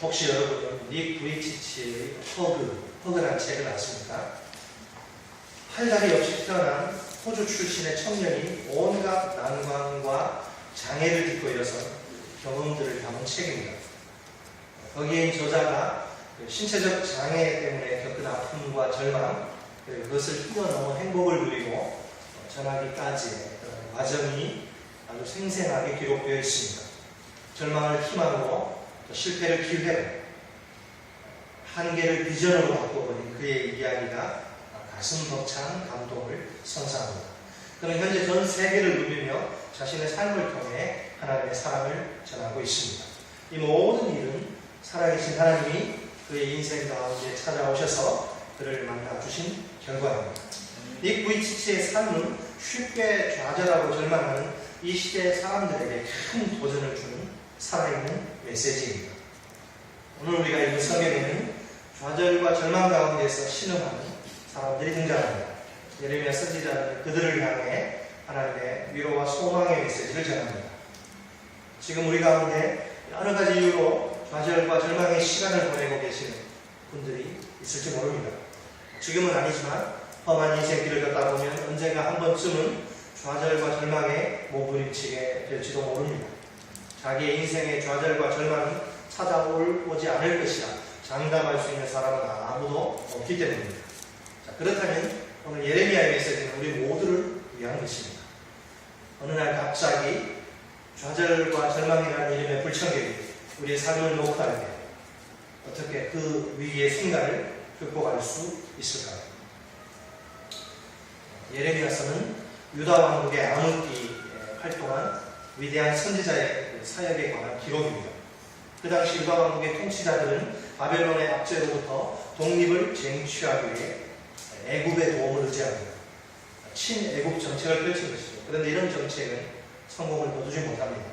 혹시 여러분은 닉 브이치치의 허그라는 책을 아십니까? 팔다리 없이 태어난 호주 출신의 청년이 온갖 난관과 장애를 딛고 일어선 경험들을 담은 책입니다. 거기에 저자가 신체적 장애 때문에 겪은 아픔과 절망, 그것을 뛰어넘어 행복을 누리고 전하기까지의 과정이 아주 생생하게 기록되어 있습니다. 절망을 희망으로, 실패를 기회로, 한계를 비전으로 바꿔버린 그의 이야기가 가슴 벅찬 감동을 선사합니다. 그는 현재 전 세계를 누비며 자신의 삶을 통해 하나님의 사랑을 전하고 있습니다. 이 모든 일은 살아계신 하나님이 그의 인생 가운데 찾아오셔서 그를 만나주신 결과입니다. 닉 브이치치의 삶은 쉽게 좌절하고 절망하는 이 시대의 사람들에게 큰 도전을 주는 살아있는 메시지입니다. 오늘 우리가 읽은 성경에는 좌절과 절망 가운데서 신음하는 사람들이 등장합니다. 예레미야 선지자는 그들을 향해 하나님의 위로와 소망의 메시지를 전합니다. 지금 우리 가운데 여러 가지 이유로 좌절과 절망의 시간을 보내고 계시는 분들이 있을지 모릅니다. 지금은 아니지만 험한 인생 길을 걷다 보면 언젠가 한 번쯤은 좌절과 절망에 몸부림치게 될지도 모릅니다. 자기의 인생의 좌절과 절망이 찾아오지 않을 것이라 장담할 수 있는 사람은 아무도 없기 때문입니다. 자, 그렇다면 오늘 예레미야의 메시지는 우리 모두를 위한 것입니다. 어느 날 갑자기 좌절과 절망이라는 이름의 불청객이 우리의 삶을 녹화할 때 어떻게 그 위기의 순간을 극복할 수 있을까요? 예레미야서는 유다 왕국의 암흑기 활동한 위대한 선지자의 사역에 관한 기록입니다. 그 당시 유다 왕국의 통치자들은 바벨론의 압제로부터 독립을 쟁취하기 위해 애굽의 도움을 의지합니다. 친애굽 정책을 펼친 것이죠. 그런데 이런 정책은 성공을 거두지 못합니다.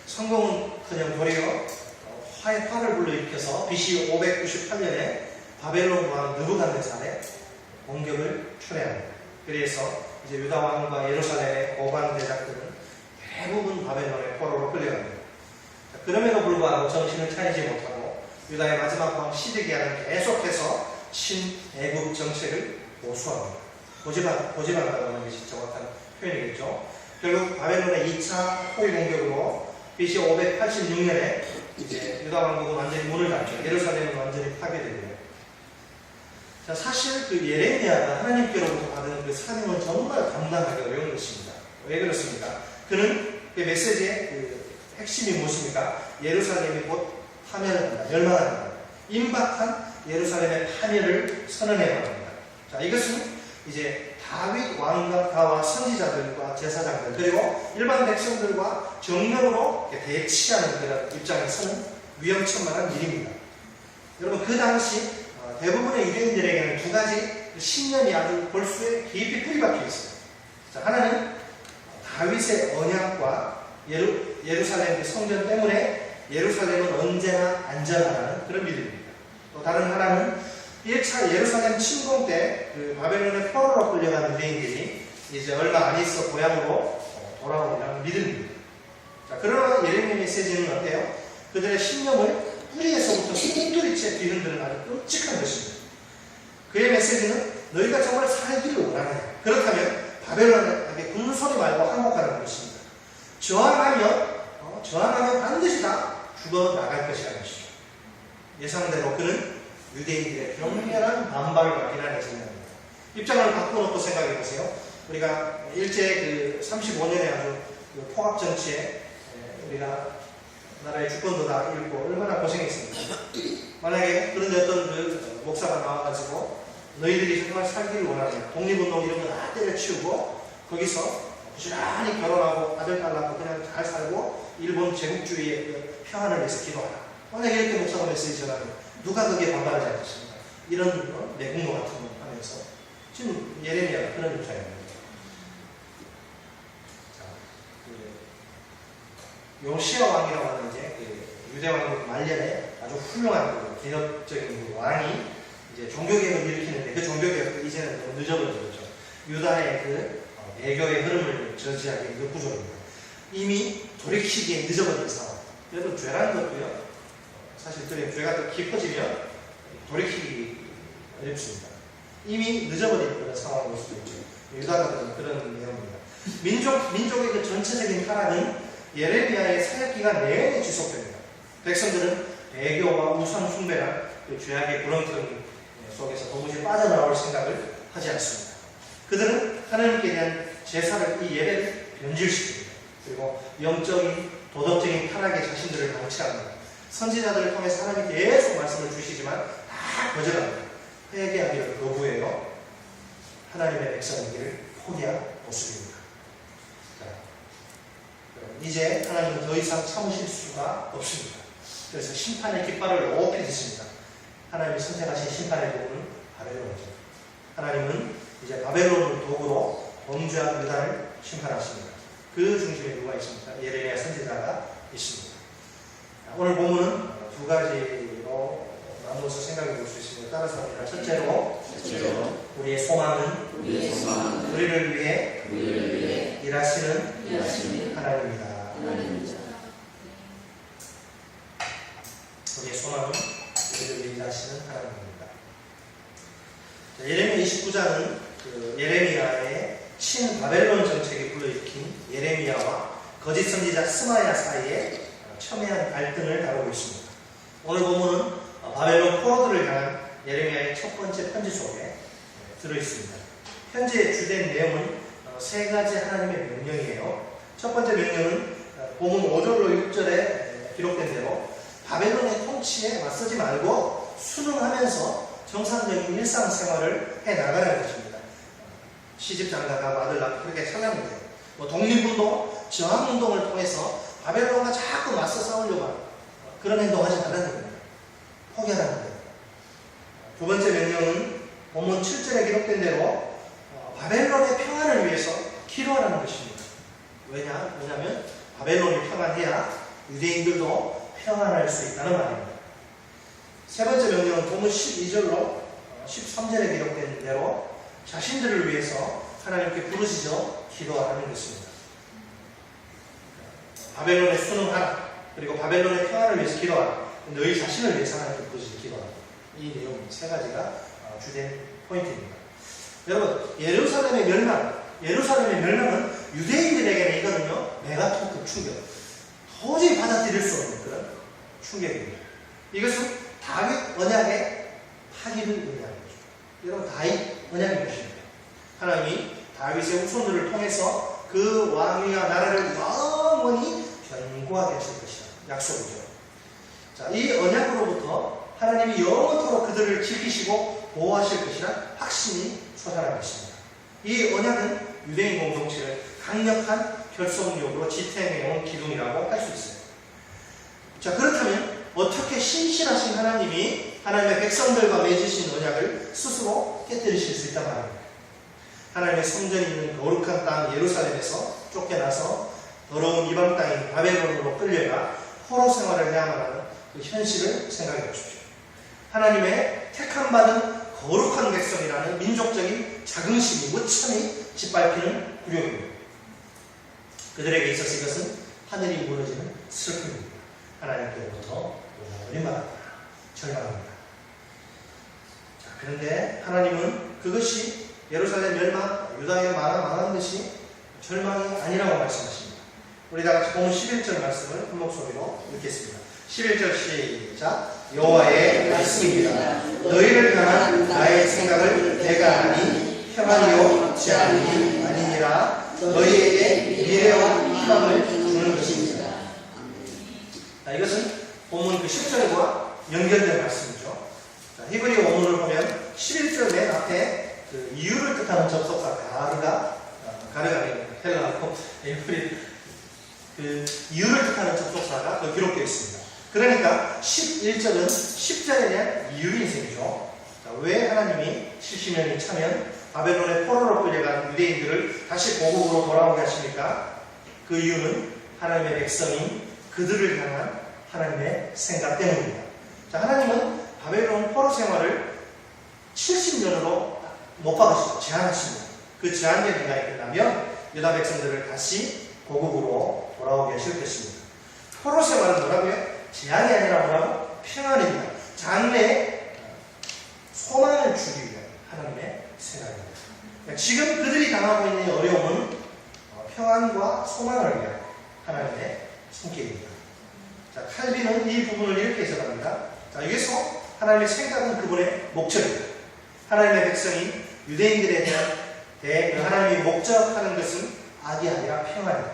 성공은커녕 도리어 화를 불러일으켜서 BC 598년에 바벨론 왕 느부갓네살의 공격을 초래합니다. 그래서 이제 유다 왕과 예루살렘의 고관 대작들은 대부분 바벨론의 포로로 끌려갑니다. 그럼에도 불구하고 정신을 차리지 못하고 유다의 마지막 왕 시드기야는 계속해서 친애굽 정책을 고수합니다. 고집한다고 하는 것이 정확한 표현이겠죠. 결국 바벨론의 2차 포위 공격으로 BC 586년에 이제 유다 왕국은 완전히 문을 닫죠. 예루살렘은 완전히 파괴됩니다. 자, 사실 그 예레미야가 하나님께로부터 받은 그 사명은 정말 감당하기 어려운 것입니다. 왜 그렇습니까? 그는 그 메시지의 그 핵심이 무엇입니까? 예루살렘이 곧 파멸을 한다, 멸망한다. 임박한 예루살렘의 파멸을 선언해 말합니다. 자, 이것은 이제 다윗 왕가와 선지자들과 제사장들 그리고 일반 백성들과 정면으로 대치하는 그런 입장에서는 위험천만한 일입니다. 여러분 그 당시 대부분의 유대인들에게는 두 가지 신념이 아주 골수에 깊이 뿌리 박혀 있어요. 자, 하나는 다윗의 언약과 예루살렘 성전 때문에 예루살렘은 언제나 안전하다는 그런 믿음입니다. 또 다른 하나는 1차 예루살렘 침공 때 그 바벨론의 포로로 끌려간 유대인들이 이제 얼마 안 있어 고향으로 돌아오리라는 믿음입니다. 자, 그러나 예레미야 메시지는 어때요? 그들의 신념을 뿌리에서부터 뚜리째 뒤흔드는 아주 끔찍한 것입니다. 그의 메시지는 너희가 정말 살기를 원하느냐? 그렇다면 바벨론에게 군소리 말고 항복하는 것입니다. 저항하면 반드시 다 죽어 나갈 것이라는 것이죠. 예상대로 그는 유대인들의 격렬한 반발을 받긴 하는 생각입니다. 입장을 바꿔놓고 생각해보세요. 우리가 일제 그 35년에 아주 그 포갑정치에 우리가 나라의 주권도 다 잃고 얼마나 고생했습니까? 만약에 그런데 어떤 그 목사가 나와가지고 너희들이 정말 살기를 원하냐, 독립운동 이런 거 다 때려치우고 거기서 부지런히 결혼하고 아들 딸 낳고 그냥 잘 살고 일본 제국주의의 그 평안을 위해서 기도하라. 만약에 이렇게 목사가 메시지 전하면 누가 거기에 반발하지 않겠습니까? 이런 내공도 같은 거 하면서 지금 예레미야가 그런 입장입니다. 요시야 왕이라고 하는 이제 그 유대 왕국 말년에 아주 훌륭한 그 개혁적인 그 왕이 이제 종교개혁을 일으키는데 그 종교개혁도 이제는 너무 늦어버렸죠. 유다의 그 배교의 흐름을 저지하기 역부족입니다. 이미 돌이키기에 늦어버린 상황. 여러분 죄라는 것도요. 사실 그래 죄가 더 깊어지면 돌이키기 어렵습니다. 이미 늦어버린 그런 상황일 수도 있죠. 유다가 그런 내용입니다. 민족의 그 전체적인 타락은 예레미야의 사역 기간 내내 지속됩니다. 백성들은 배교와 우상 숭배란 그 죄악의 구렁텅이 속에서 도무지 빠져나올 생각을 하지 않습니다. 그들은 하나님께 대한 제사를 이 예배를 변질시킵니다. 그리고 영적인 도덕적인 타락에 자신들을 방치합니다. 선지자들을 통해서 하나님이 계속 말씀을 주시지만 다 거절합니다. 회개하기를 거부해요. 하나님의 백성이기를 포기한 모습입니다. 자, 이제 하나님은 더 이상 참으실 수가 없습니다. 그래서 심판의 깃발을 높이 드십니다. 하나님이 선택하신 심판의 도구는 바벨론이죠. 하나님은 이제 바벨론을 도구로 범죄한 유다를 심판하십니다. 그 중심에 누가 있습니까? 예레미야 선지자가 있습니다. 오늘 본문은 두 가지로 나누어서 생각해 볼 수 있습니다. 따라서 합니다. 첫째로 우리의 소망은 우리를 위해 일하시는 하나님입니다. 우리의 소망은 우리를 위해 일하시는 하나님입니다. 예레미야 29장은 그 예레미야의 친바벨론 정책이 불러일으킨 예레미야와 거짓 선지자 스마야 사이에 첨예한 갈등을 다루고 있습니다. 오늘 본문은 바벨론 포로들을 향한 예레미야의 첫 번째 편지 속에 들어있습니다. 편지의 주된 내용은 세 가지 하나님의 명령이에요. 첫 번째 명령은 본문 5절로 6절에 기록된 대로 바벨론의 통치에 맞서지 말고 순응하면서 정상적인 일상생활을 해나가는 것입니다. 시집장가가 아들 낳고 그렇게 살려면 돼요. 독립운동, 저항운동을 통해서 바벨론과 자꾸 맞서 싸우려고 하는 그런 행동하지 말라는 거예요. 포기하라는 거예요. 두 번째 명령은 본문 7절에 기록된 대로 바벨론의 평안을 위해서 기도하라는 것입니다. 왜냐하면 바벨론이 평안해야 유대인들도 평안할 수 있다는 말입니다. 세 번째 명령은 본문 12절로 13절에 기록된 대로 자신들을 위해서 하나님께 부르짖어 기도하라는 것입니다. 바벨론에 순응하라. 그리고 바벨론의 평안을 위해서 기도하라. 너희 자신을 위해서 하나님께 부르짖어 기도하라. 이 내용 세 가지가 주된 포인트입니다. 여러분, 예루살렘의 멸망은 유대인들에게는 이거는요, 메가톤급 충격. 도저히 받아들일 수 없는 그런 충격입니다. 이것은 다윗 언약의 파기를 의미하는 거죠. 여러분, 다윗 언약이 무엇입니까? 하나님이 다윗의 후손들을 통해서 그 왕위와 나라를 영원히 견고하게 하실 것이다. 약속이죠. 자, 이 언약으로부터 하나님이 영원토록 그들을 지키시고 보호하실 것이라 확신이 솟아나고 있습니다. 이 언약은 유대인 공동체를 강력한 결속력으로 지탱해온 기둥이라고 할 수 있어요. 자, 그렇다면 어떻게 신실하신 하나님이 하나님의 백성들과 맺으신 언약을 스스로 깨뜨리실 수 있단 말입니다. 하나님의 성전이 있는 거룩한 땅 예루살렘에서 쫓겨나서 더러운 이방 땅인 바벨론으로 끌려가 포로 생활을 해야만 하는 그 현실을 생각해 보십시오. 하나님의 택함받은 거룩한 백성이라는 민족적인 자긍심이 무참히 짓밟히는 굴욕입니다. 그들에게 있어서 이것은 하늘이 무너지는 슬픔입니다. 하나님께로부터 버림받았다. 절망합니다. 자, 그런데 하나님은 그것이 예루살렘 멸망, 유다의 망한 것이 절망이 아니라고 말씀하십니다. 우리 다 같이 본문 11절 말씀을 한 목소리로 읽겠습니다. 11절 시작. 여호와의 말씀입니다. 너희를 향한 나의 생각을 내가 아니 평안이요 재앙이 아니니라. 너희에게 미래와 희망을 주는 것입니다. 자, 이것은 본문 그 10절과 연결된 말씀이죠. 자, 히브리 원문을 보면 11절 맨 앞에 그 이유를 뜻하는 접속사 가르가 헬라어고 히브리 그 이유를 뜻하는 접속사가 더 기록되어 있습니다. 그러니까 11절은 10절에 대한 이유 인생이죠. 자, 왜 하나님이 70년이 차면 바벨론의 포로로 끌려간 유대인들을 다시 고국으로 돌아오게 하십니까? 그 이유는 하나님의 백성인 그들을 향한 하나님의 생각 때문입니다. 자, 하나님은 바벨론 포로 생활을 70년으로 못 박으시고 제한하십니다. 그 제한된 기간이 끝나면 유다 백성들을 다시 고국으로 돌아오게 하실 것입니다. 포로 생활은 뭐라고요? 제한이 아니라 뭐라고? 평안입니다. 장래에 소망을 주기 위한 하나님의 생각입니다. 지금 그들이 당하고 있는 어려움은 평안과 소망을 위한 하나님의 손길입니다. 자, 칼빈은 이 부분을 이렇게 해석합니다. 자, 여기서 하나님의 생각은 그분의 목적입니다. 하나님의 백성이 유대인들에 대해 하나님이 목적하는 것은 악이 아니라 평안이다.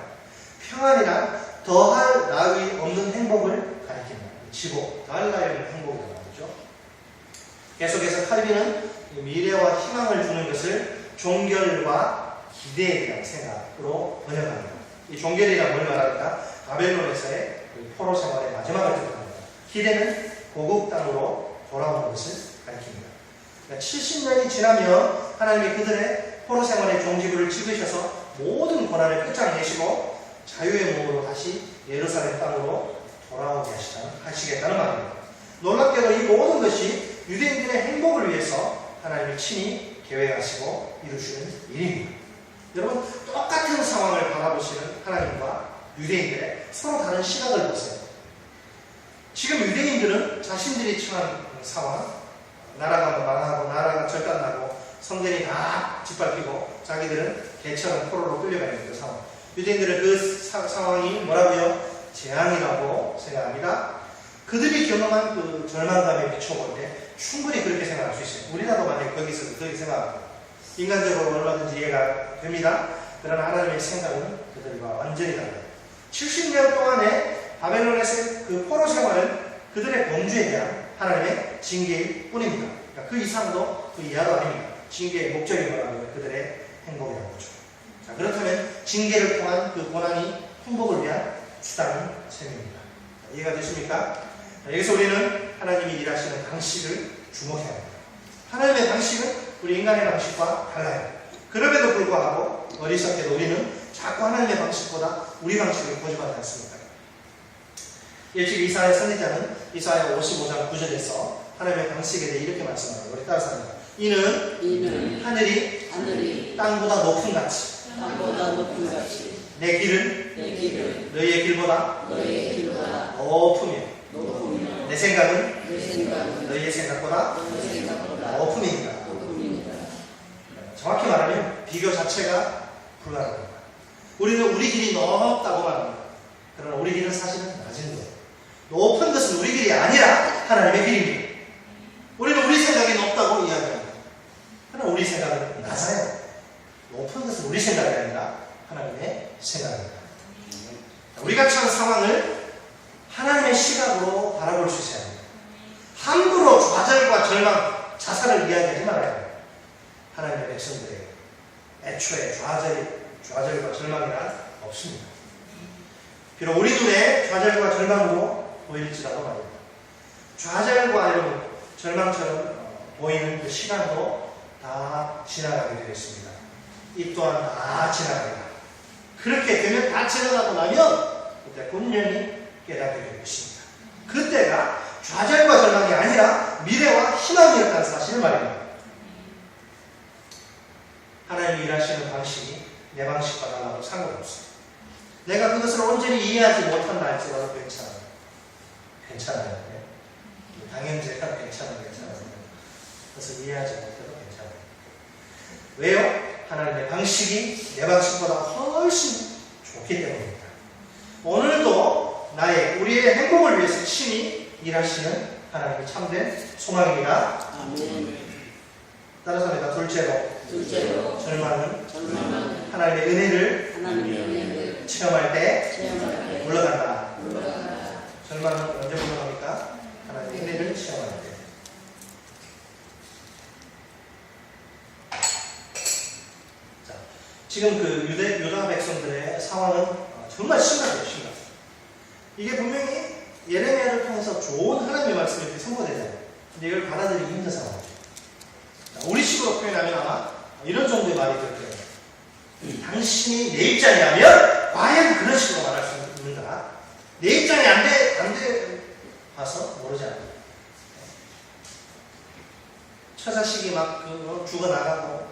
평안이란 더할 나위 없는 행복을 가리킵니다. 지복, 더할 나위 없는 행복이라고 하죠. 계속해서 칼빈은 미래와 희망을 주는 것을 종결과 기대에 대한 생각으로 번역합니다. 이 종결이란 뭘 말합니까? 바벨론에서의 포로 생활의 마지막을 뜻합니다. 기대는 고국 땅으로 돌아오는 것을 가리킵니다. 70년이 지나면 하나님이 그들의 포로 생활의 종지부를 찍으셔서 모든 고난을 끝장내시고 자유의 몸으로 다시 예루살렘 땅으로 돌아오게 하시겠다는 말입니다. 놀랍게도 이 모든 것이 유대인들의 행복을 위해서 하나님이 친히 계획하시고 이루시는 일입니다. 여러분, 똑같은 상황을 바라보시는 하나님과 유대인들의 서로 다른 시각을 보세요. 지금 유대인들은 자신들이 처한 상황, 나라가 망하고 나라가 절단나고 성전이 다 짓밟히고 자기들은 개처럼 포로로 끌려가 있는 그 상황. 유대인들은 그 상황이 뭐라고요? 재앙이라고 생각합니다. 그들이 경험한 그 절망감에 비춰볼 때 충분히 그렇게 생각할 수 있어요. 우리나라도 만약에 거기서 그렇게 생각합니다. 인간적으로 얼마든지 이해가 됩니다. 그러나 하나님의 생각은 그들과 완전히 달라요. 70년 동안의 바벨론에서의 그 포로 생활은 그들의 범죄에 대한 하나님의 징계일 뿐입니다. 그러니까 그 이상도 그 이하도 아닙니다. 징계의 목적이 뭐라고요? 그들의 행복이라는 거죠. 자, 그렇다면 징계를 통한 그 고난이 행복을 위한 수단인 셈입니다. 이해가 되십니까? 여기서 우리는 하나님이 일하시는 방식을 주목해야 합니다. 하나님의 방식은 우리 인간의 방식과 달라요. 그럼에도 불구하고 어리석게도 우리는 자꾸 하나님의 방식보다 우리 방식을 고집하지 않습니다. 일찍 이사야 선지자는 이사야 55장 9절에서 하나님의 방식에 대해 이렇게 말씀합니다. 우리 따라서 합니다. 이는 하늘이 땅보다 높은 같이 내 길은 너희의 길보다 높으며 내 생각은 너희의 생각보다 높음이니까. 정확히 말하면 비교 자체가 불가능합니다. 우리는 우리 길이 높다고 말합니다. 그러나 우리 길은 사실은 낮은 거예요. 높은 것은 우리 길이 아니라 하나님의 길입니다. 우리는 우리 생각이 높다고 이야기합니다. 그러나 우리 생각은 낮아요. 높은 것은 우리 생각이 아니라 하나님의 생각입니다. 우리가 처한 상황을 하나님의 시각으로 바라볼 수 있어야 합니다. 함부로 좌절과 절망, 자살을 이야기하지 말아야 합니다. 하나님의 백성들에게 애초에 좌절과 절망이란 없습니다. 비록 우리 눈에 좌절과 절망으로 보일지라도 말입니다. 좌절과 이런 절망처럼 보이는 그 시간도 다 지나가게 되겠습니다. 이 또한 다 지나갑니다. 그렇게 되면 다 지나가고 나면 그때 분명히 깨닫게 될 것입니다. 그때가 좌절과 절망이 아니라 미래와 희망이었다는 사실을 말입니다. 하나님이 일하시는 방식이 내 방식과 달라도 상관없어요. 내가 그것을 온전히 이해하지 못한다 할지라도 괜찮아요. 네? 당연제가 괜찮아요. 그것을 이해하지 못해도 괜찮아요. 왜요? 하나님의 방식이 내 방식보다 훨씬 좋기 때문입니다. 오늘도 우리의 행복을 위해서 친히 일하시는 하나님의 참된 소망입니다. 아멘. 따라서 합니다. 둘째로 절망은 하나님의 은혜를 체험할 때 물러간다. 절망은 언제 물러갑니까? 하나님의 은혜를 체험할 때. 자, 지금 그 유다 백성들의 상황은 정말 심각해요. 이게 분명히 예레미야를 통해서 좋은 하나님의 말씀이 이렇게 선포되잖아요. 근데 이걸 받아들이기 힘든 상황이죠. 우리 식으로 표현하면 아마 이런 정도의 말이 될 거예요. 당신이 내 입장이라면 과연 그런 식으로 말할 수 있는가? 내 입장이 안 돼 봐서 모르지 않아요. 처자식이 막 죽어나가고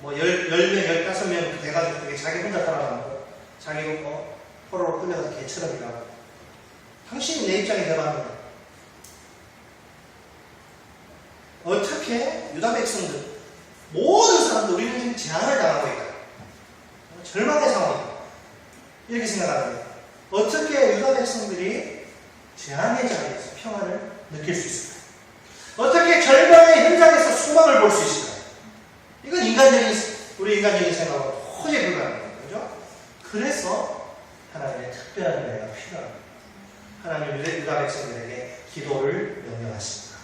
뭐 10명, 15명 돼가지고 그게 자기 혼자 살아남고 자기도 포로로 끌려가서 개처럼 일하고 당신이 내 입장이 돼봤는데 어떻게 유다 백성들 모든 사람들 우리는 지금 재앙을 당하고 있다. 절망의 상황이다. 이렇게 생각합니다. 어떻게 유다 백성들이 재앙의 자리에서 평안을 느낄 수 있을까요? 어떻게 절망의 현장에서 소망을 볼 수 있을까요? 이건 우리 인간적인 생각은 도저히 불가능해요. 그죠? 그래서 하나님의 특별한 은혜가 필요합니다. 하나님은 유다 백성들에게 기도를 명령하십니다.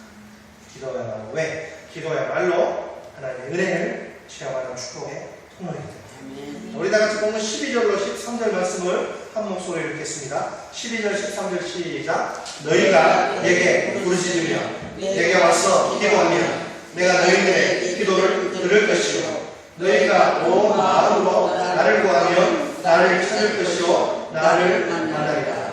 기도야말로 왜? 기도야말로 하나님의 은혜를 체험하는 축복의 통로이기 때문에. 우리 다 같이 보면 12절로 13절 말씀을 한 목소리로 읽겠습니다. 12절 13절 시작. 너희가 내게 부르짖으며 내게 와서 기도하면 내가 너희들의 기도를 들을 것이요 너희가 온 마음으로 나를 구하면 나를 찾을 것이요 나를 만나리라.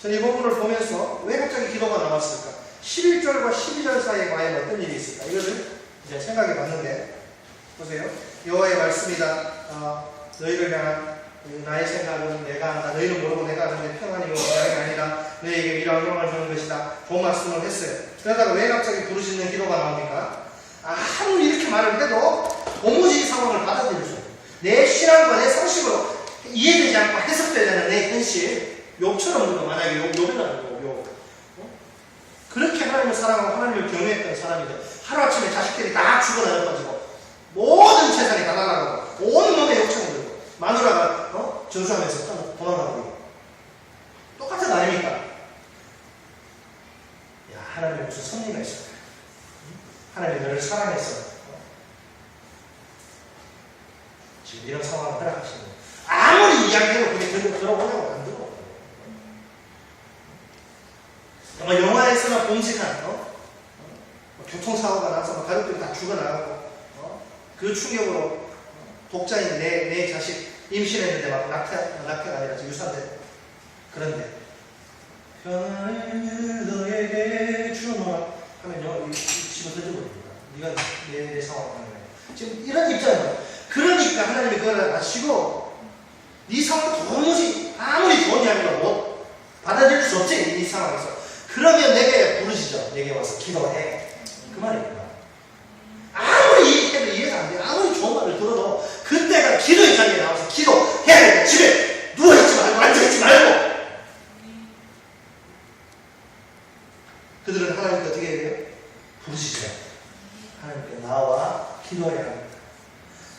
저는 이 부분을 보면서 왜 갑자기 기도가 나왔을까? 11절과 12절 사이에 과연 어떤 일이 있을까? 이거를 이제 생각해 봤는데, 보세요. 여호와의 말씀이다. 너희를 향한 나의 생각은 내가 한다. 너희는 모르고 내가 하는데 평안이고 재앙이 아니라 너희에게 이러한 영광을 주는 것이다. 좋은 말씀을 했어요. 그러다가 왜 갑자기 부르짖는 기도가 나옵니까? 아무리 이렇게 말을 해도 도무지 이 상황을 받아들일 수 없어요. 내 신앙과 내 상식으로 이해되지 않고 해석되지 않는 내 현실, 욕처럼 만약에 욕이라고 그렇게 하나님을 사랑하고 하나님을 경외했던 사람인데 하루아침에 자식들이 다 죽어나가가지고 모든 재산이 다 날아가고 온 몸에 욕창을 들고 마누라가 전수하면서 도망가고 똑같은 거 아닙니까? 야, 하나님의 무슨 섭리가 있을까? 하나님이 너를 사랑해서 지금 이런 상황을 허락하시는 거예요. 아무리 이야기해도 그게 들어보냐고 안 들어. 정말 영화에서나 봉직한 교통사고가 나서 가족들이 다 죽어나가고 그 충격으로 독자인 내 자식 임신했는데 막 낙태가 아니라 유산돼. 그런데 평안을 너에게 주노라 하면 집을 던져버립니다. 네가 내 상황을 하는 거야. 지금 이런 입장이에요. 그러니까 하나님이 그걸 아시고 네 상황 도무지 아무리 좋은 이야기가 못 받아들일 수 없지 이 상황에서. 그러면 내게 부르시죠. 내게 와서 기도해. 그 말입니다. 아무리 얘기해도 이해가 안 돼요. 아무리 좋은 말을 들어도 그때가 기도의 자리에 나와서 기도해야 돼. 집에 누워있지 말고 앉아있지 말고. 그들은 하나님께 어떻게 해야 돼요? 부르시죠. 하나님께 나와 기도해야 합니다.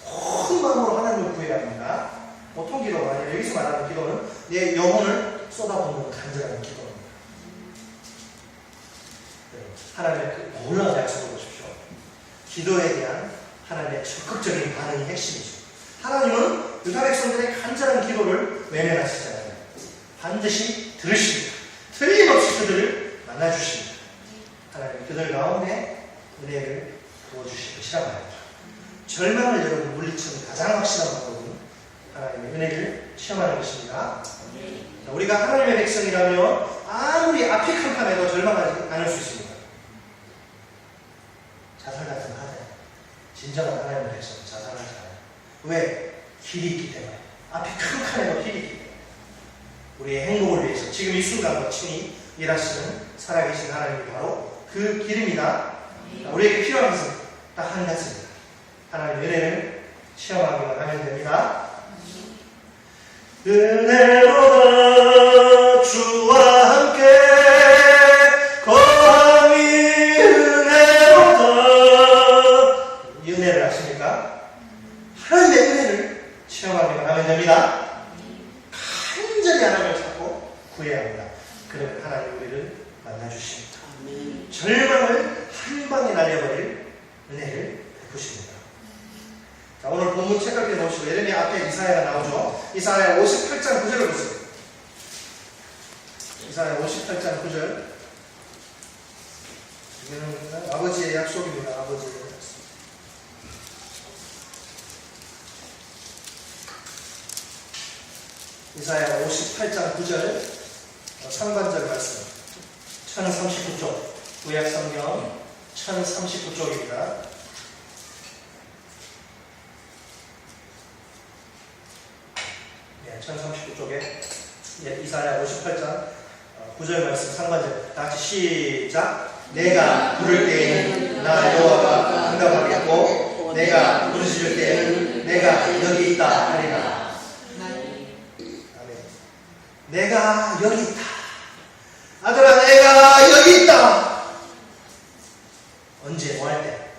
온 마음으로 하나님을 구해야 합니다. 보통 기도가 아니라 여기서 말하는 기도는 내 영혼을 쏟아붓는 간절한 기도입니다. 하나님의 그 놀라운 약속을 보십시오. 기도에 대한 하나님의 적극적인 반응이 핵심이죠. 하나님은 유다 백성들의 간절한 기도를 외면하시잖아요. 반드시 들으십니다. 틀림없이 그들을 만나주십니다. 하나님 그들 가운데 은혜를 부어주실 것이라고 합니다. 절망을 여러분 물리치는 가장 확실한 방법은 하나님의 은혜를 체험하는 것입니다. 우리가 하나님의 백성이라면 아무리 앞이 캄캄해도 절망하지 않을 수 있습니다. 자살 같은 거 하잖아요. 진정한 하나님의 백성은 자살하지 않아요. 왜? 길이 있기 때문에. 앞이 캄캄해도 길이 있기 때문에. 우리의 행복을 위해서 지금 이 순간도 친히 일하시는 살아계신 하나님이 바로 그 길입니다. 우리에게 필요한 것은 딱 한 가지입니다. 하나님의 은혜를 체험하기만 하면 됩니다. 은혜로다 주와 함께 거함이 은혜로다. 이 은혜를 아십니까? 하나님의 은혜를 체험하기만 하면 됩니다. 간절히 하나님을 찾고 구해야 합니다. 그러면 하나님 우리를 만나주십니다. 절망을 한 방에 날려버릴 은혜를 베푸십니다. 자, 오늘 본문 책을 펴놓으시고 예레미야 앞에 이사야가 나오죠. 이사야 58장 9절을 보세요. 이사야 58장 9절. 이거는 아버지의 약속입니다. 아버지의 약속. 이사야 58장 9절 상반절 말씀 1039쪽 구약성경 1039쪽입니다. 네, 1039쪽에 이사야 58장 9절 말씀 상반절 다 같이 시작. 내가 부를 때에는 나 여호와가 응답하겠고 내가 부르짖을 때에는 내가 여기 있다 하리라. 아멘. 내가 여기 있다. 아들아 내가 여기 있다. 언제 뭐 할 때?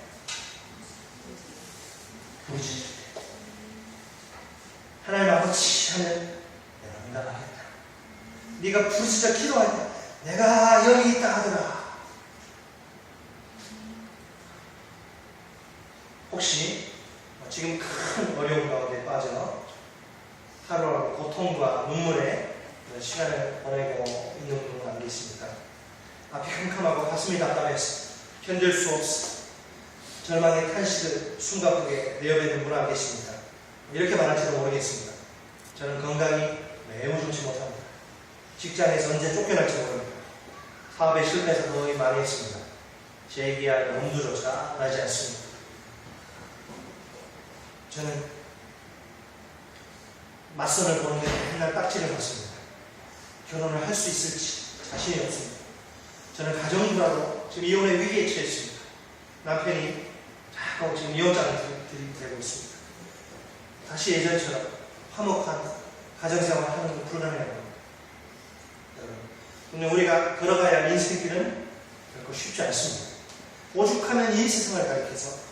부르짖을 때. 하나님 아버지 하면 내가 응답하겠다. 네가 부르짖어 기도할 때 내가 여기 있다 하더라. 혹시 지금 큰 어려움 가운데 빠져 하루하루 고통과 눈물의 시간을 보내고 있는 분은 안 계십니까? 앞이 캄캄하고 가슴이 답답해서 견딜 수 없어 절망의 탄식을 숨가쁘게 내어뱉는 분은 안 계십니까? 이렇게 말할지도 모르겠습니다. 저는 건강이 매우 좋지 못합니다. 직장에서 언제 쫓겨날지 모릅니다. 사업에 실패해서 거의 망했습니다. 재기할 엄두조차 나지 않습니다. 저는 맞선을 보는데 맨날 딱지를 맞습니다. 결혼을 할 수 있을지 자신이 없습니다. 저는 가정주라로 지금 이혼의 위기에 처했습니다. 남편이 자꾸 지금 이혼장을 들이대고 있습니다. 다시 예전처럼 화목한 가정생활을 하는 건 불가능해요. 근데 우리가 걸어가야 할 인생길은 결코 쉽지 않습니다. 오죽하면 이 세상을 가리켜서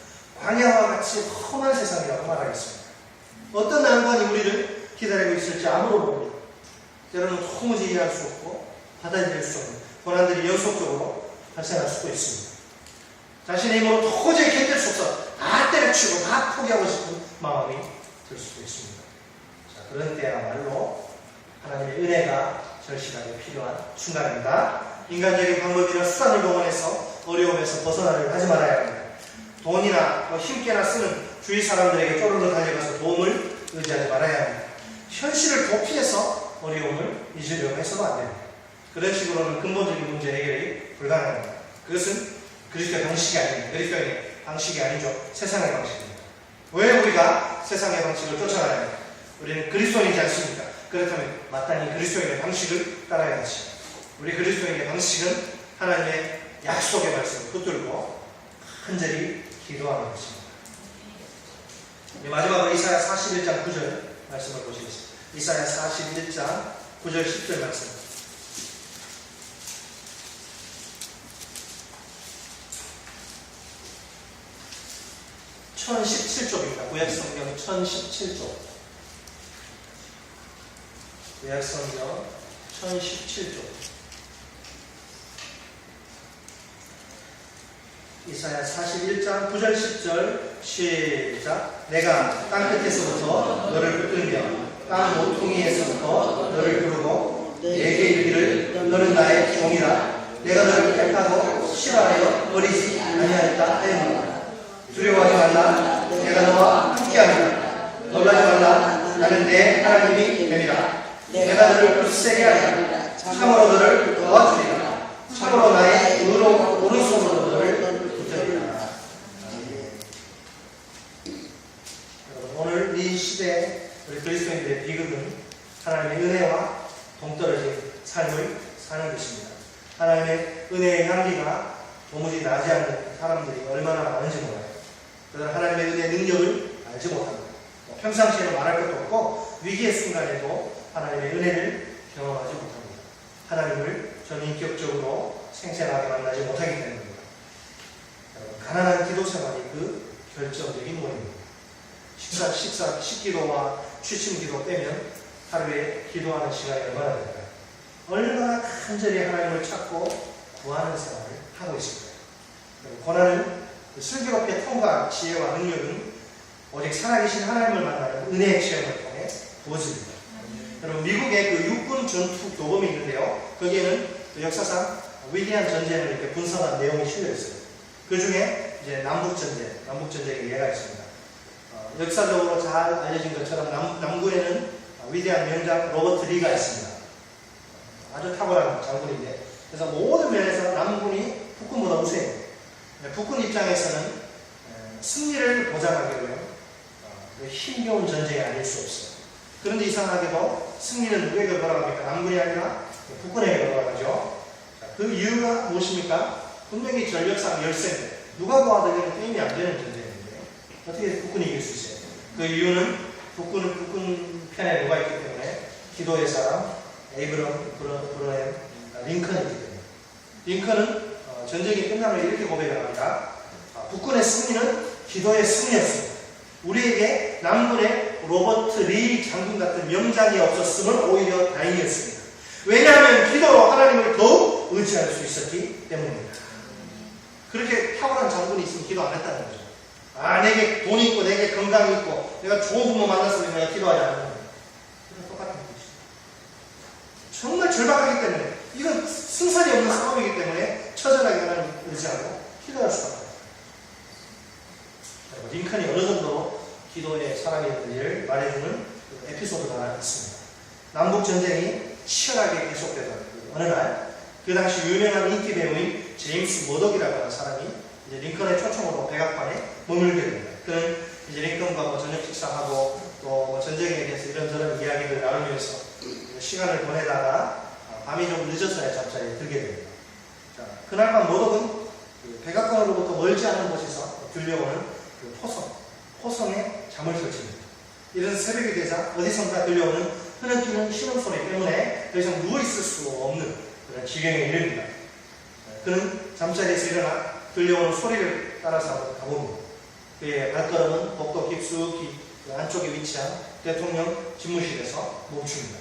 광야와 같이 험한 세상이라고 말하겠습니다. 어떤 난관이 우리를 기다리고 있을지 아무도 모릅니다. 때로는 도무지 이해할 수 없고 받아들일 수 없는 고난들이 연속적으로 발생할 수도 있습니다. 자신의 힘으로 도저히 견딜 수 없어 다 때려치우고 다 포기하고 싶은 마음이 들 수도 있습니다. 자, 그런 때야말로 하나님의 은혜가 절실하게 필요한 순간입니다. 인간적인 방법이나 수단을 동원해서 어려움에서 벗어나려고 하지 말아야 합니다. 돈이나 힘께나 쓰는 주위 사람들에게 쪼르르 달려가서 도움을 의지하지 말아야 합니다. 현실을 도피해서 어려움을 잊으려고 해서도 안 됩니다. 그런 식으로는 근본적인 문제 해결이 불가능합니다. 그것은 그리스도의 방식이 아닙니다. 그리스도의 방식이 아니죠. 세상의 방식입니다. 왜 우리가 세상의 방식을 쫓아가야 합니까? 우리는 그리스도인이지 않습니까? 그렇다면 마땅히 그리스도인의 방식을 따라야지. 우리 그리스도인의 방식은 하나님의 약속의 말씀을 붙들고 간절히 기도하는 것입니다. 마지막으로 이사야 41장 9절 말씀을 보시겠습니다. 이사야 41장 9절 10절 말씀. (1017쪽입니다) 구약성경 1017쪽. 구약성경 1017쪽. 이사야 41장 9절 10절 시작. 내가 땅끝에서부터 너를 붙들며 땅 모퉁이에서부터 너를 부르고 내게 이르기를 너는 나의 종이라. 내가 너를 택하고 싫어하여 버리지 아니하였다 하였노라. 두려워하지 말라. 내가 너와 함께하리라. 놀라지 말라. 나는 내 하나님이 됨이라. 내가 너를 굳세게 하리라. 참으로 너를 도와주리라. 참으로 나의 의로운 오른손으로 너를 붙들리라. 오늘 이 시대에 우리 그리스도인들의 비극은 하나님의 은혜와 동떨어진 삶을 사는 것입니다. 하나님의 은혜의 향기가 도무지 나지 않는 사람들이 얼마나 많은지 몰라요. 그들은 하나님의 은혜의 능력을 알지 못합니다. 평상시에는 말할 것도 없고 위기의 순간에도 하나님의 은혜를 경험하지 못합니다. 하나님을 전인격적으로 생생하게 만나지 못하기 때문입니다. 가난한 기도 생활이 그 결정적인 원인입니다. 식기도와 취침기도 빼면 하루에 기도하는 시간이 얼마나 될까요? 얼마나 간절히 하나님을 찾고 구하는 생활을 하고 있습니다. 고난은 슬기롭게 통과한 지혜와 능력은 오직 살아계신 하나님을 만나는 은혜의 체험을 통해 부어집니다. 여러분, 미국의 그 육군 전투 교범이 있는데요. 거기에는 그 역사상 위대한 전쟁을 이렇게 분석한 내용이 실려 있어요. 그 중에 이제 남북전쟁의 예가 있습니다. 역사적으로 잘 알려진 것처럼 남군에는 위대한 명장 로버트 리가 있습니다. 아주 탁월한 장군인데, 그래서 모든 면에서 남군이 북군보다 우세해요. 북군 입장에서는 승리를 보장하기 위해 힘겨운 전쟁이 아닐 수 없어요. 그런데 이상하게도 승리는 누구에게 돌아갑니까? 남군이 아니라 북군에게 돌아가죠. 그 이유가 무엇입니까? 분명히 전력상 열세인데 누가 도와드리면 게임이 안 되는 전쟁인데 어떻게 북군이 이길 수 있어요? 그 이유는 북군 편에 누가 있기 때문에 기도의 사람 에이브럼 브라햄 링컨이 있기 때문에 링컨은 전쟁이 끝나면 이렇게 고백을 합니다. 북군의 승리는 기도의 승리였습니다. 우리에게 남군의 로버트 리 장군 같은 명장이 없었으면 오히려 다행이었습니다. 왜냐하면 기도로 하나님을 더욱 의지할 수 있었기 때문입니다. 그렇게 탁월한 장군이 있으면 기도 안 했다는 거죠. 내게 돈이 있고 내게 건강이 있고 내가 좋은 부모 만났으면 내가 기도하지 않는 거예요. 그건 똑같은 것이죠. 정말 절박하기 때문에 이건 승산이 없는 싸움이기 때문에 처절하게 하나님을 의지하고 기도할 수밖에 없어요. 링컨이 어느 정도 기도에 사랑이 있는지를 말해주는 에피소드가 있습니다. 남북전쟁이 치열하게 계속되던 어느 날 그 당시 유명한 인기 배우인 제임스 머덕이라고 하는 사람이 이제 링컨의 초청으로 백악관에 머물게 됩니다. 그는 이제 링컨과 저녁 식사하고 또 전쟁에 대해서 이런저런 이야기를 나누면서 시간을 보내다가 밤이 좀 늦어서야 잠자리에 들게 됩니다. 자, 그날 밤 머덕은 백악관으로부터 멀지 않은 곳에서 들려오는 포성에 잠을 설칩니다. 이런 새벽이 되자 어디선가 들려오는 흐느끼는 신음소리 때문에 더 이상 누워있을 수 없는 그런 지경에 이릅니다. 그는 잠자리에서 일어나 들려오는 소리를 따라서 가봅니다. 그의 발걸음은 복도 깊숙이 안쪽에 위치한 대통령 집무실에서 멈춥니다.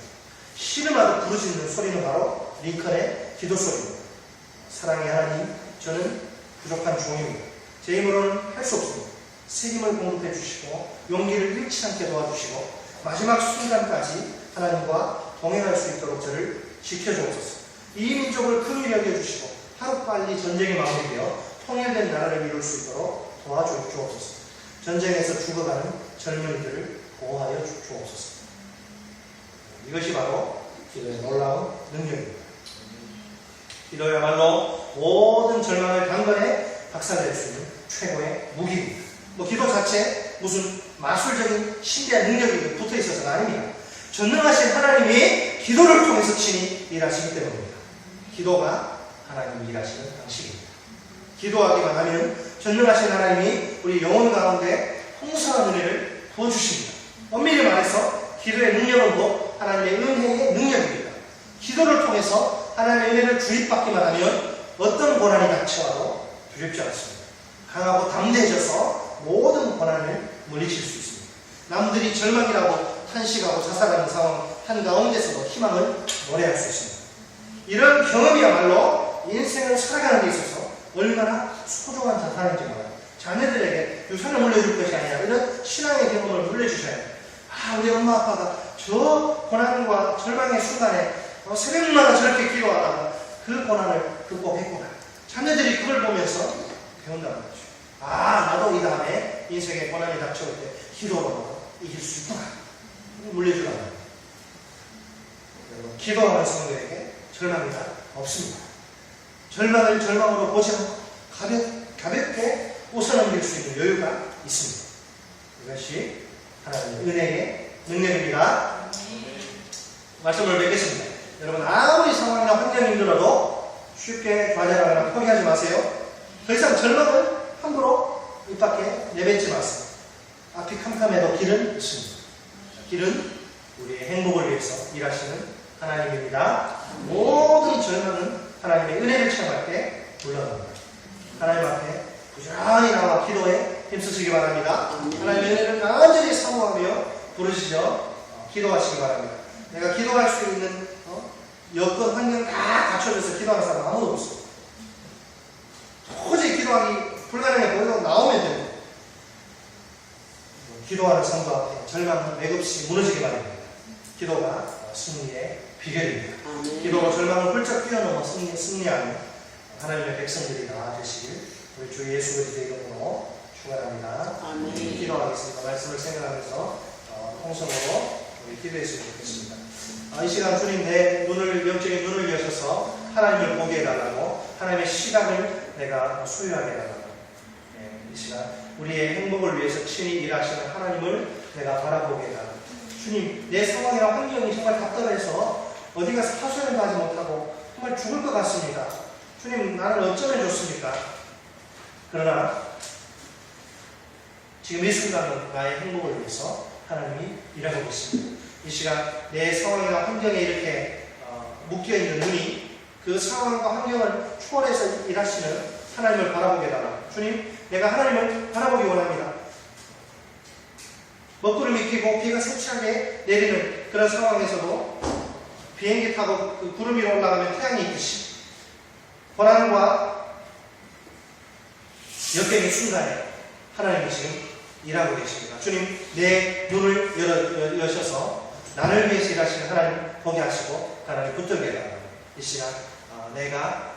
신음하듯 부르짖는 소리는 바로 링컨의 기도 소리입니다. 사랑의 하나님, 저는 부족한 종입니다. 제 힘으로는 할 수 없습니다. 책임을 공급해 주시고 용기를 잃지 않게 도와주시고 마지막 순간까지 하나님과 동행할 수 있도록 저를 지켜주옵소서. 이 민족을 긍휼히 여겨주시고 하루빨리 전쟁이 마무리되어 통일된 나라를 이룰 수 있도록 도와주옵소서. 전쟁에서 죽어가는 젊은이들을 보호하여 주옵소서. 이것이 바로 기도의 놀라운 능력입니다. 기도야말로 모든 절망을 단번에 박살낼 수 있는 최고의 무기입니다. 기도 자체 무슨 마술적인 신비한 능력이 붙어 있어서가 아닙니다. 전능하신 하나님이 기도를 통해서 친히 일하시기 때문입니다. 기도가 하나님이 일하시는 방식입니다. 기도하기만 하면 전능하신 하나님이 우리 영혼 가운데 풍성한 은혜를 부어주십니다. 엄밀히 말해서 기도의 능력은 곧 하나님의 은혜의 능력입니다. 기도를 통해서 하나님의 은혜를 주입받기만 하면 어떤 고난이 닥쳐와도 두렵지 않습니다. 강하고 담대해져서 모든 고난을 물리칠 수 있습니다. 남들이 절망이라고 탄식하고 자살하는 상황 한가운데서도 희망을 노래할 수 있습니다. 이런 경험이야말로 인생을 살아가는 데 있어서 얼마나 소중한 자산인지 몰라요. 자녀들에게 유산을 물려줄 것이 아니라 이런 신앙의 경험을 물려주셔야 돼요. 우리 엄마 아빠가 저 고난과 절망의 순간에 새벽마다 저렇게 기도하다가 그 고난을 극복했구나. 자녀들이 그걸 보면서 배운다는 거죠. 나도 이 다음에 인생의 고난이 닥쳐올 때 기도로 이길 수 있구나. 물려주라는 거예요. 여러분, 기도하는 성도에게 절망이 없습니다. 절망을 절망으로 보지 않고 가볍게 웃어넘길 수 있는 여유가 있습니다. 이것이 하나님의 은혜의 능력입니다. 말씀을 맺겠습니다. 여러분, 아무리 상황이나 환경이 힘들어도 쉽게 좌절하거나 포기하지 마세요. 더 이상 절망을 함부로 입 밖에 내뱉지 마세요. 앞이 캄캄해도 길은 있습니다. 길은 우리의 행복을 위해서 일하시는 하나님입니다. 모든 절망은 하나님의 은혜를 체험할 때 물러납니다. 하나님 앞에 부지런히 나와 기도에 힘쓰시기 바랍니다. 하나님의 은혜를 간절히 사모하며 부르시죠. 기도하시기 바랍니다. 내가 기도할 수 있는 여건 환경 다 갖춰져서 기도하는 사람 아무도 없어요. 도저히 기도하기 불가능해 보여도 나오면 됩니다. 기도하는 성도 앞에 절망은 맥없이 무너지기 바랍니다. 기도가 승리의 비결입니다. 기도로 절망을 훌쩍 뛰어넘어 승리하는 하나님의 백성들이 다 되시길 우리 주 예수 그리스도의 이름으로 축원합니다. 기도하겠습니다. 말씀을 생각하면서 통성으로 우리 기도했으면 좋겠습니다. 이 시간 주님 내 영적인 눈을 여셔서 하나님을 보게 해달라고, 하나님의 시각을 내가 소유하게 해달라고, 이 시간 우리의 행복을 위해서 친히 일하시는 하나님을 내가 바라보게 해달라고, 주님, 내 상황이나 환경이 정말 답답해서 어디 가서 하소연도 하지 못하고 정말 죽을 것 같습니다. 주님, 나는 어쩌면 좋습니까? 그러나 지금 이 순간은 나의 행복을 위해서 하나님이 일하고 있습니다. 이 시간 내 상황이나 환경에 이렇게 묶여있는 눈이 그 상황과 환경을 초월해서 일하시는 하나님을 바라보게 달라. 주님, 내가 하나님을 바라보기 원합니다. 먹구름이 끼고 비가 세차게 내리는 그런 상황에서도 비행기 타고 그 구름 위로 올라가면 태양이 있듯이 고난과 역경의 순간에 하나님이 지금 일하고 계십니다. 주님, 내 눈을 여셔서 나를 위해서 일하시는 하나님 보게 하시고 하나님 붙들게 해달라고. 이 시간 내가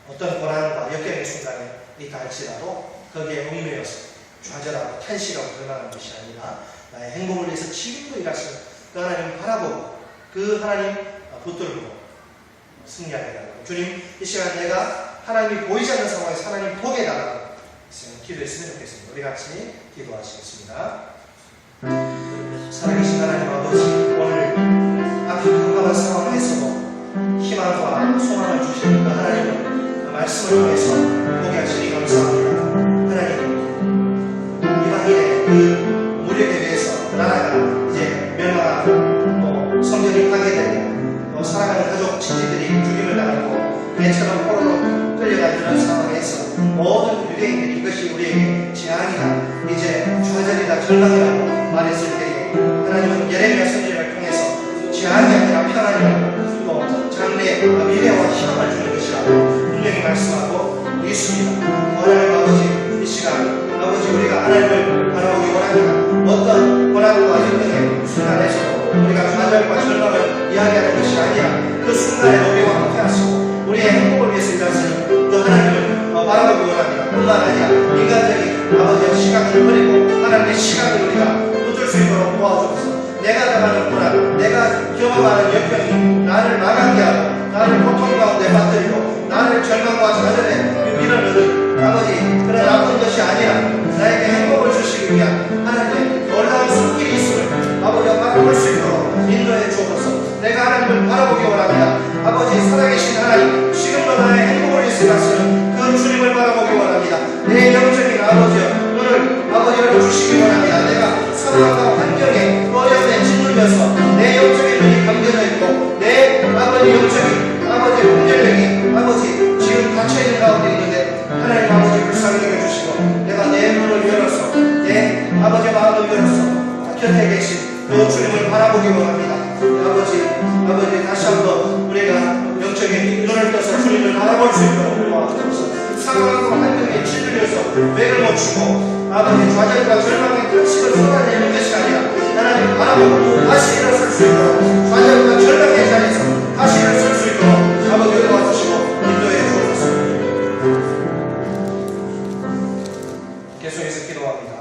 어떤 고난과 역경의 순간에 있다 할지라도 거기에 얽매여서 좌절하고 탄식하고 절망하는 것이 아니라 나의 행복을 위해서 지금도 일하시는 그 하나님 바라보고 그 하나님 붙들고 승리하게 해달라고. 주님, 이 시간 내가 하나님이 보이지 않는 상황에서 하나님 보게 해달라고 기도했으면 좋겠습니다. 우리 같이 기도하시겠습니다. 살아계신 하나님 아버지, 오늘 앞이 깜깜한 상황에서도 희망과 소망을 주시는 그 하나님의 말씀을 통해서 보게 하시니 감사합니다. 하나님, 이방인의 그 무력에 대해서 나라가 이제 멸망하고 성전이 파괴되고 또 사랑하는 가족 친지들이 죽임을 당하고 개처럼 포로로 끌려가는 그런 상황에서 모든 유대인들이 이것이 우리에게 재앙이다, 이제 좌절이다, 절망이라고 말했을 때에 하나님은 예레미야 선지자를 통해서 재앙이 아니라 평안이라고 또 장래의 미래와 희망을 주는 것이라고 분명히 말씀하고 있습니다. 하나님 아버지, 이 시간 아버지, 우리가 하나님을 바라보기 원합니다. 어떤 고난과 역경의 순간에서도 우리가 좌절과 절망을 이야기하는 것이 아니라 그 순간에 우리와 함께 하시고 우리의 행복을 위해서 일하시는 그 하나님을 바라보기 원합니다. 뿐만 아니라 인간적인 아버지의 시각을 버리고 하나님의 시각을 우리가 붙들 수 있도록 도와주옵소서. 내가 당하는 고난, 내가 경험하는 역경이 나를 나가게 하고 나를 고통 가운데 빠뜨리고 나를 절망과 좌절에 밀어넣는 아버지, 그런 나쁜 것이 아니라 나에게 행복을 주시기 위한 하나님의 놀라운 손길이 있음을 아버지가 바라볼 수 있도록 인도해 주옵소서. 내가 하나님을 바라보기 원합니다. 아버지, 살아계신 하나님, 지금도 나의 행복을 위해서 가시는 그 주님을 바라보기 원합니다. 내 영적인 아버지여, 오늘 아버지를 주시기 원합니다. 내가 상황과 환경에 어려움에 짓눌려서 내 영적인 눈이 감겨져 있고 내 아버지 영적인 아버지 분별력이 아버지 지금 닫혀있는 가운데 있는데 하나님 아버지 불쌍히 여겨주시고 내가 내 눈을 열어서 내 아버지 마음을 열어서 곁에 계신 그 주님을 바라보기 원합니다. 아버지 다시 한번 우리가 영적인 눈을 떠서 주님을 바라볼 수 있도록 도와주옵소서. 상황과 환경에 짓눌려서 맥을 못 추고 아버지 좌절과 절망의 탄식을 쏟아내는 것이 아니라 하나님 바라보고 다시 일어설 수 있도록 좌절과 절망의 자리에서 다시 일어설 수 있도록 아버지 도와주시고 인도해 주옵소서. 계속해서 기도합니다.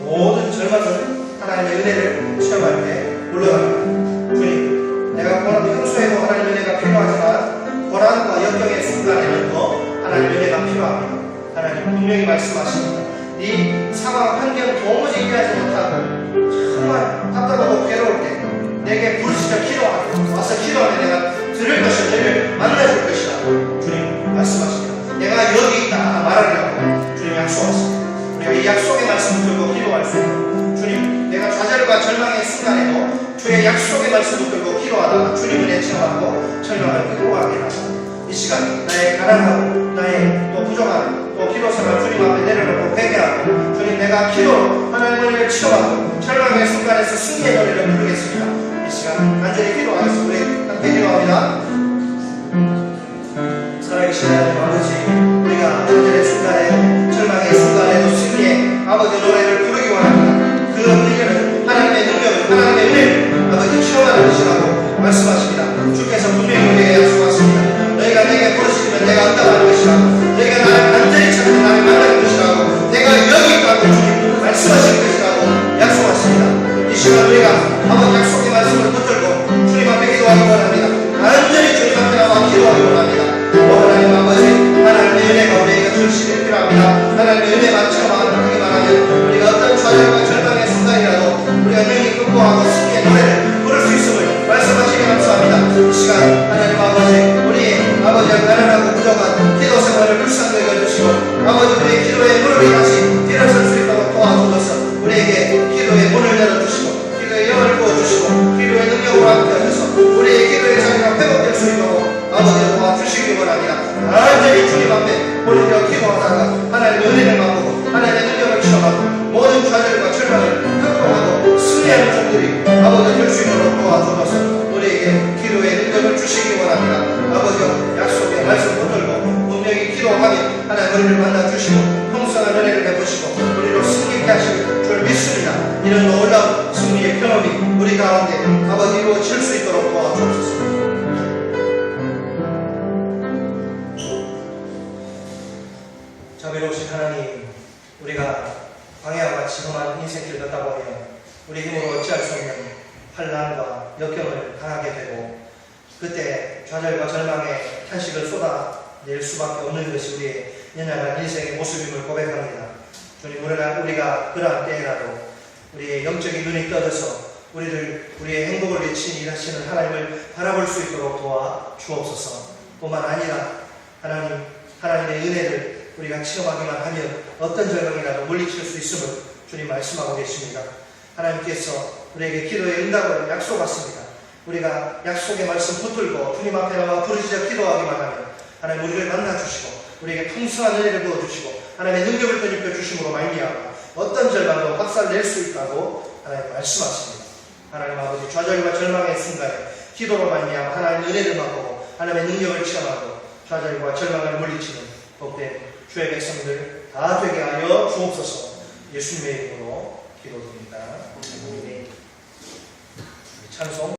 모든 절망을 하나님의 은혜를 체험할 때 물러갑니다. 주님, 내가 평소에도 하나님의 은혜가 필요하지만 고난과 역경의 순간에는 더 하나님의 은혜가 필요합니다. 하나님 분명히 말씀하십니다. 네 상황, 환경 도무지 이해하지 못하고 정말 답답하고 괴로울 때 내게 부르시며 기도하고 와서 기도하면 내가 들을 것이라 너를 만나줄 것이라 주님 말씀하십니다. 내가 여기 있다 말하려고 주님 약속하십니다. 우리가 이 약속의 말씀을 들고 기도할 수 있는 주님, 내가 좌절과 절망의 순간에도 주의 약속의 말씀을 들고 기도하다가 주님을 애청하고 절망을 극복하게 하소서. 이 시간 나의 가난하고 나의 또 부족한 또 기도생활 주님 앞에 내려놓고 회개하고 주님, 내가 기도로 하나님의 은혜를 체험하고 절망의 순간에서 승리의 노래를 부르겠습니다. 이 시간 간절히 기도하겠습니다. 우리 함께 기도합니다. 살아계신 하나님 아버지, 우리가 절절의 순간에 절망의 순간에도 승리의 아버지 노래를 부르기 원합니다. 그 은혜는 하나님의 능력을, 하나님의 은혜를 아버지 체험하는 것이라고 말씀하십니다. 주께서 분명히 우리에게 약속하십니다. 너희가 내게 부르시면 내가 응답하는 것이라, 너희가 나를 간절히 찾는 나를 만나는 것이라고, 내가 여기 있다고 주님 말씀하실 것이라고 약속하십니다. 이 시간 우리가 아버지 약속의 말씀 주시고 풍성한 은혜를 베푸시고 우리로 승리케 하실 줄 믿습니다. 이런 놀라운 승리의 경험이 우리 가운데 아버지 이루어질 수 있도록 도와주옵소서. 자비로우신 하나님, 우리가 광야와 같이 험한 인생길 걷다 보면 우리 힘으로 어찌할 수 없는 환난과 역경을 당하게 되고 그때 좌절과 절망의 탄식을 쏟아낼 수밖에 없는 것이 우리의 연약한 인생의 모습임을 고백합니다. 주님, 우리가 그러한 때에라도 우리의 영적인 눈이 떠져서 우리의 행복을 외치는 일하시는 하나님을 바라볼 수 있도록 도와주옵소서. 뿐만 아니라 하나님의 은혜를 우리가 체험하기만 하면 어떤 절망이라도 물리칠 수 있음을 주님 말씀하고 계십니다. 하나님께서 우리에게 기도의 응답을 약속하십니다. 우리가 약속의 말씀 붙들고 주님 앞에 나와 부르짖어 기도하기만 하면 하나님 우리를 만나주시고 우리에게 풍성한 은혜를 부어주시고 하나님의 능력을 덧입혀 주심으로 말미암아 어떤 절망도 박살낼 수 있다고 하나님 말씀하십니다. 하나님 아버지, 좌절과 절망의 순간에 기도로 말미암아 하나님의 은혜를 맛보고 하나님의 능력을 체험하고 좌절과 절망을 물리치는 복된 주의 백성들 다 되게 하여 주옵소서. 예수님의 이름으로 기도드립니다. 찬송